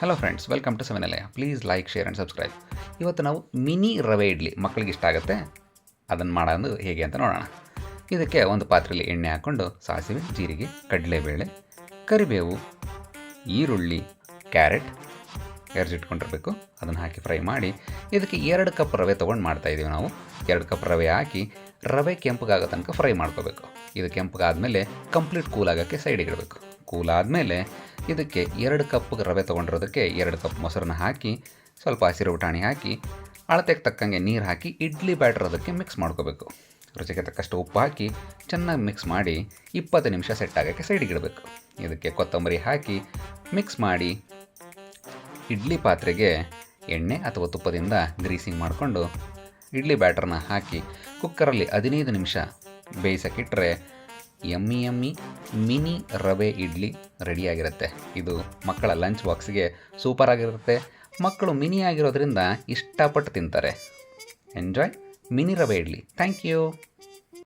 Hello friends, welcome to ಸೆವೆನಲಯ. Please like, share and subscribe. ಇವತ್ತು ನಾವು ಮಿನಿ ರವೆ ಇಡ್ಲಿ ಮಕ್ಕಳಿಗೆ ಇಷ್ಟ ಆಗುತ್ತೆ, ಅದನ್ನು ಮಾಡೋದು ಹೇಗೆ ಅಂತ ನೋಡೋಣ. ಇದಕ್ಕೆ ಒಂದು ಪಾತ್ರೆಯಲ್ಲಿ ಎಣ್ಣೆ ಹಾಕ್ಕೊಂಡು ಸಾಸಿವೆ, ಜೀರಿಗೆ, ಕಡಲೆಬೇಳೆ, ಕರಿಬೇವು, ಈರುಳ್ಳಿ, ಕ್ಯಾರೆಟ್ ಎರ್ಜಿಟ್ಕೊಂಡಿರಬೇಕು. ಅದನ್ನು ಹಾಕಿ ಫ್ರೈ ಮಾಡಿ ಇದಕ್ಕೆ 2 ಕಪ್ ರವೆ ತೊಗೊಂಡು ಮಾಡ್ತಾಯಿದ್ದೀವಿ ನಾವು. 2 ಕಪ್ ರವೆ ಹಾಕಿ ರವೆ ಕೆಂಪಗಾಗೋ ತನಕ ಫ್ರೈ ಮಾಡ್ಕೋಬೇಕು. ಇದು ಕೆಂಪಗಾದಮೇಲೆ ಕಂಪ್ಲೀಟ್ ಕೂಲ್ ಆಗೋಕ್ಕೆ ಸೈಡಿಗೆ ಇಡಬೇಕು. ಕೂಲ್ ಆದಮೇಲೆ ಇದಕ್ಕೆ 2 ಕಪ್ ರವೆ ತೊಗೊಂಡಿರೋದಕ್ಕೆ 2 ಕಪ್ ಮೊಸರನ್ನ ಹಾಕಿ ಸ್ವಲ್ಪ ಹಸಿರು ಊಟಾಣಿ ಹಾಕಿ ಅಳತೆಗೆ ತಕ್ಕಂಗೆ ನೀರು ಹಾಕಿ ಇಡ್ಲಿ ಬ್ಯಾಟರ್ ಅದಕ್ಕೆ ಮಿಕ್ಸ್ ಮಾಡ್ಕೋಬೇಕು. ರುಚಿಗೆ ತಕ್ಕಷ್ಟು ಉಪ್ಪು ಹಾಕಿ ಚೆನ್ನಾಗಿ ಮಿಕ್ಸ್ ಮಾಡಿ 20 ನಿಮಿಷ ಸೆಟ್ ಆಗೋಕ್ಕೆ ಸೈಡಿಗೆ ಇಡಬೇಕು. ಇದಕ್ಕೆ ಕೊತ್ತಂಬರಿ ಹಾಕಿ ಮಿಕ್ಸ್ ಮಾಡಿ ಇಡ್ಲಿ ಪಾತ್ರೆಗೆ ಎಣ್ಣೆ ಅಥವಾ ತುಪ್ಪದಿಂದ ಗ್ರೀಸಿಂಗ್ ಮಾಡಿಕೊಂಡು ಇಡ್ಲಿ ಬ್ಯಾಟರ್ನ ಹಾಕಿ ಕುಕ್ಕರಲ್ಲಿ 15 ನಿಮಿಷ ಬೇಯಿಸೋಕ್ಕಿಟ್ರೆ ಯಮ್ಮಿ ಮಿನಿ ರವೆ ಇಡ್ಲಿ ರೆಡಿಯಾಗಿರುತ್ತೆ. ಇದು ಮಕ್ಕಳ ಲಂಚ್ ಬಾಕ್ಸ್ಗೆ ಸೂಪರಾಗಿರುತ್ತೆ. ಮಕ್ಕಳು ಮಿನಿ ಆಗಿರೋದ್ರಿಂದ ಇಷ್ಟಪಟ್ಟು ತಿಂತಾರೆ. ಎಂಜಾಯ್ ಮಿನಿ ರವೆ ಇಡ್ಲಿ. Thank you.